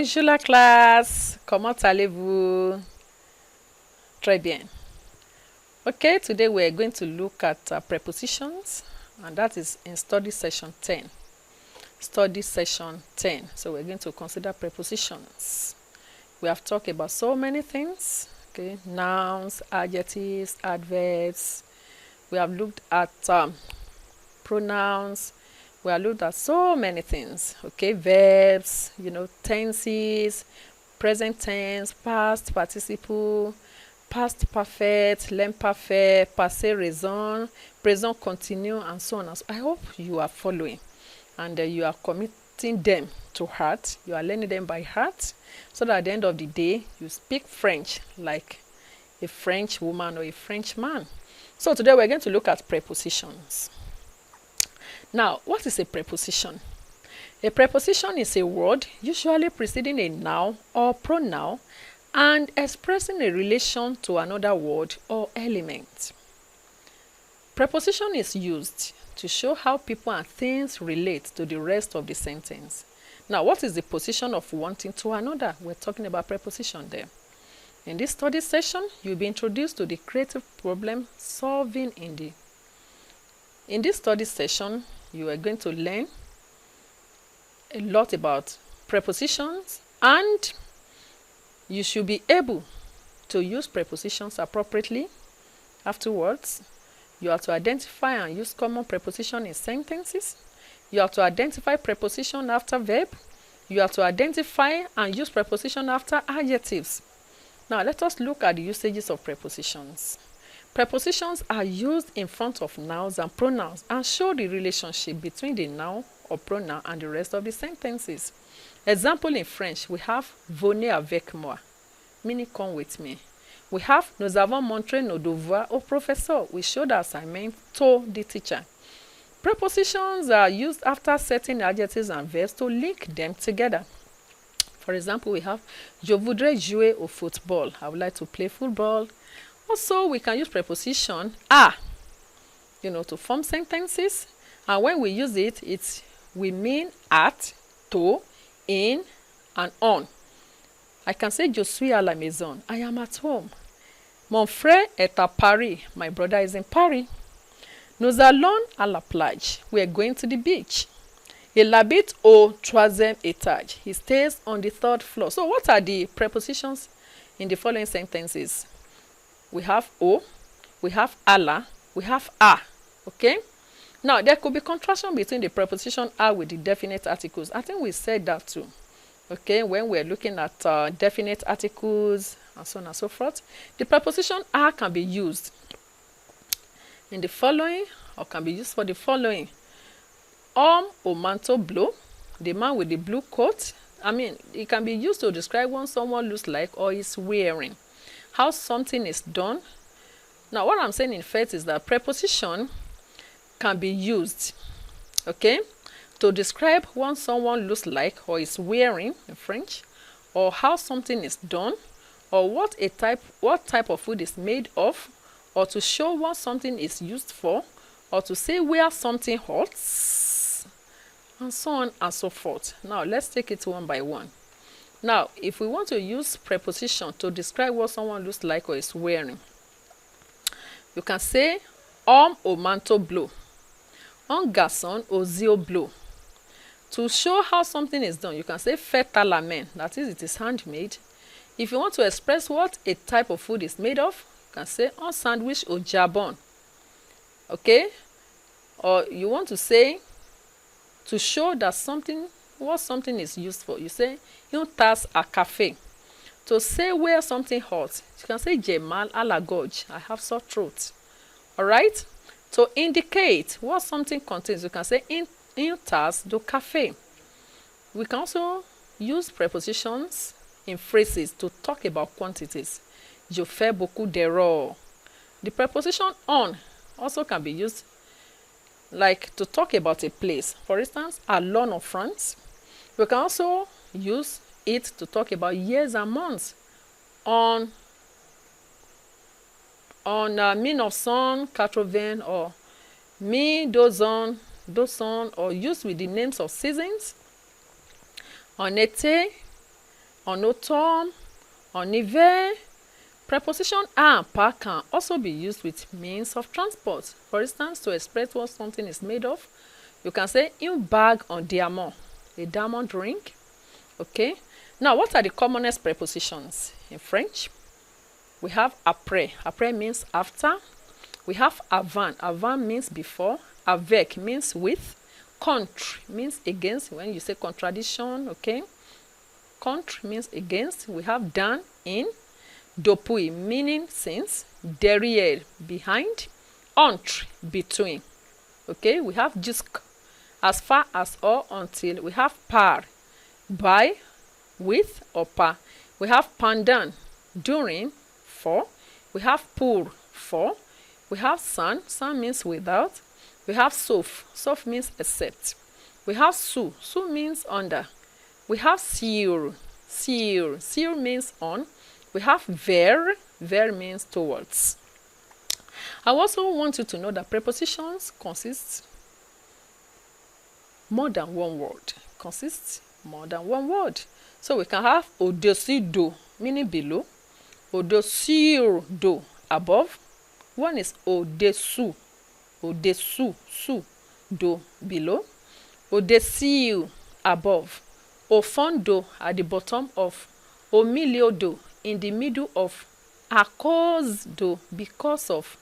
Bonjour la classe, comment allez-vous? Très bien. Okay, today we are going to look at prepositions, and that is in study session 10. Study session 10. So we're going to consider prepositions. We have talked about so many things, okay? Nouns, adjectives, adverbs. We have looked at pronouns. We have looked at so many things, okay? Verbs, tenses, present tense, past participle, past perfect, l'imparfait, passé raison, present continue, and so on. I hope you are following and you are committing them to heart. You are learning them by heart, so that at the end of the day, you speak French like a French woman or a French man. So today we're going to look at prepositions. Now, what is a preposition? A preposition is a word usually preceding a noun or pronoun and expressing a relation to another word or element. Preposition is used to show how people and things relate to the rest of the sentence. Now, what is the position of one thing to another? We're talking about preposition there. In this study session, you'll be introduced to the creative problem solving in this study session, you are going to learn a lot about prepositions, and you should be able to use prepositions appropriately. Afterwards, you are to identify and use common preposition in sentences. You are to identify preposition after verb. You are to identify and use preposition after adjectives. Now, let us look at the usages of prepositions. Prepositions are used in front of nouns and pronouns and show the relationship between the noun or pronoun and the rest of the sentences. Example in French, we have venez avec moi, meaning come with me. We have nous avons montré nos devoirs au professeur. We showed the assignment to the teacher. Prepositions are used after certain adjectives and verbs to link them together. For example, we have je voudrais jouer au football. I would like to play football. Also, we can use preposition à, to form sentences. And when we use it, we mean at, to, in, and on. I can say je suis à la maison. I am at home. Mon frère est à Paris. My brother is in Paris. Nous allons à la plage. We are going to the beach. Il habite au troisième étage. He stays on the third floor. So what are the prepositions in the following sentences? We have o, we have ala, we have a. Okay? Now, there could be contraction between the preposition a with the definite articles. I think we said that too. Okay? When we're looking at definite articles and so on and so forth, the preposition a can be used in the following, or can be used for the following. Au manteau bleu, the man with the blue coat. I mean, it can be used to describe what someone looks like or is wearing. How something is done. Now, what I'm saying in fact is that preposition can be used, okay, to describe what someone looks like or is wearing in French, or how something is done, or what type of food is made of, or to show what something is used for, or to say where something hurts, and so on and so forth. Now, let's take it one by one. Now, if we want to use preposition to describe what someone looks like or is wearing, you can say homme au manteau bleu, un garçon aux yeux bleus. To show how something is done, you can say fait à la main, that is, it is handmade. If you want to express what a type of food is made of, you can say un sandwich au jambon. Okay? Or you want to say, to show that what something is used for, you say une tasse à café. To say where something hurts, you can say j'ai mal à la gorge, I have sore throat. All right? To indicate what something contains, you can say une tasse de café. We can also use prepositions in phrases to talk about quantities. Je fais beaucoup d'erreurs. The preposition on also can be used like to talk about a place. For instance, allons en France. We can also use it to talk about years and months. On 1980 or 1200, or used with the names of seasons. En été en automne, en hiver. Preposition a and pa can also be used with means of transport. For instance, to express what something is made of, you can say une bague en diamant, a diamond ring. Okay. Now, what are the commonest prepositions in French? We have après. Après means after. We have avant. Avant means before. Avec means with. Contre means against. When you say contradiction, okay. Contre means against. We have dans, in. Depuis meaning since. Derrière behind. Entre between. Okay. We have jusque, as far as or until. We have par, by, with or par. We have pendant, during, for. We have pour, for. We have sans, sans means without. We have sauf, sauf means except. We have sous, sous means under. We have sur, sur, sur means on. We have vers, vers means towards. I also want you to know that prepositions consist more than one word. Consists more than one word. So we can have au-dessus de, meaning below. Au-dessus de, above. One is au-dessous, au-dessous, sous, de, below. Au-dessus, above. Au fond de, at the bottom of. Au milieu de, in the middle of. À cause de, because of.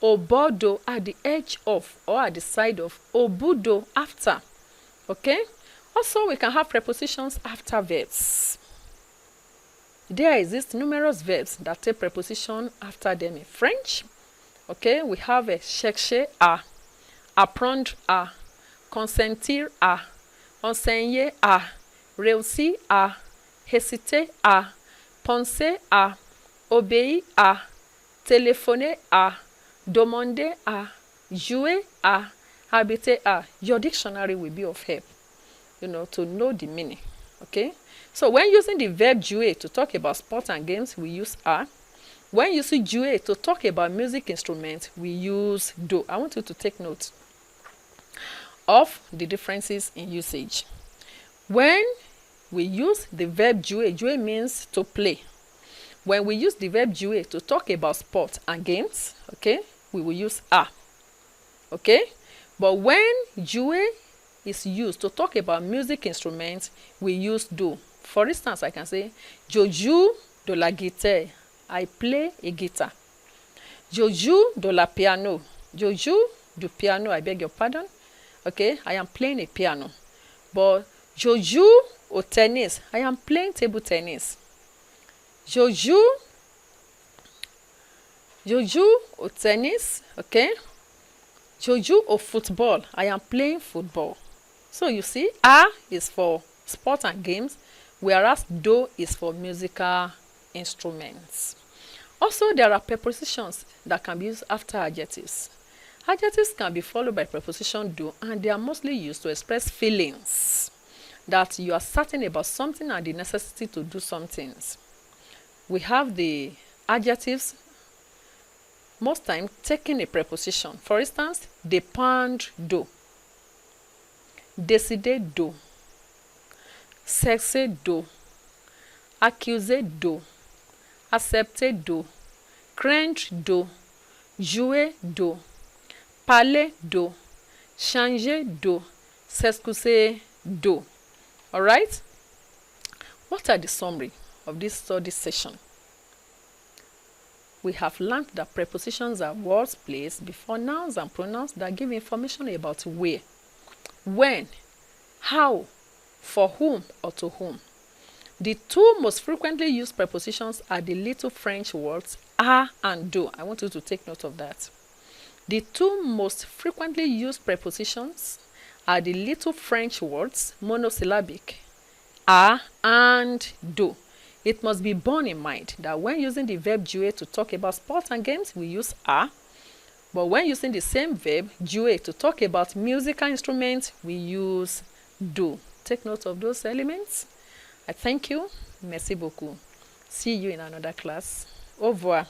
Au bord de, at the edge of or at the side of. Au bout de, after. Okay? Also, we can have prepositions after verbs. There exist numerous verbs that take preposition after them in French. Okay, we have a chercher à, apprendre à, consentir à, enseigner à, réussir à, hésiter à, penser à, obéir à, téléphoner à, demander à, jouer à, habiter à. Your dictionary will be of help, to know the meaning. Okay, so when using the verb jouer to talk about sports and games, we use à. When you see jouer to talk about music instruments, we use do. I want you to take note of the differences in usage. When we use the verb jouer, jouer means to play. When we use the verb jouer to talk about sport and games, okay, we will use a. Okay, but when jouer is used to talk about music instruments, we use do. For instance, I can say, je joue de la guitare. I play a guitar. Je joue de la piano. Je joue du piano. I beg your pardon. Okay, I am playing a piano. But je joue au tennis. I am playing table tennis. Je joue au tennis. Okay. Je joue au football. I am playing football. So you see, a is for sport and games, whereas do is for musical instruments. Also, there are prepositions that can be used after adjectives. Adjectives can be followed by preposition do, and they are mostly used to express feelings that you are certain about something and the necessity to do some things. We have the adjectives most time taking a preposition. For instance, dépendre de, décider de, cesser de, accuser de, accepter de, craindre de, jouer de, parler de, changer de, s'excuser de. Alright? What are the summary of this study session? We have learned that prepositions are words placed before nouns and pronouns that give information about where, when, how, for whom, or to whom. The two most frequently used prepositions are the little French words a and do. I want you to take note of that. The two most frequently used prepositions are the little French words monosyllabic a and do. It must be borne in mind that when using the verb jouer to talk about sports and games, we use a. But when using the same verb jouer to talk about musical instruments, we use do. Take note of those elements. I thank you. Merci beaucoup. See you in another class. Au revoir.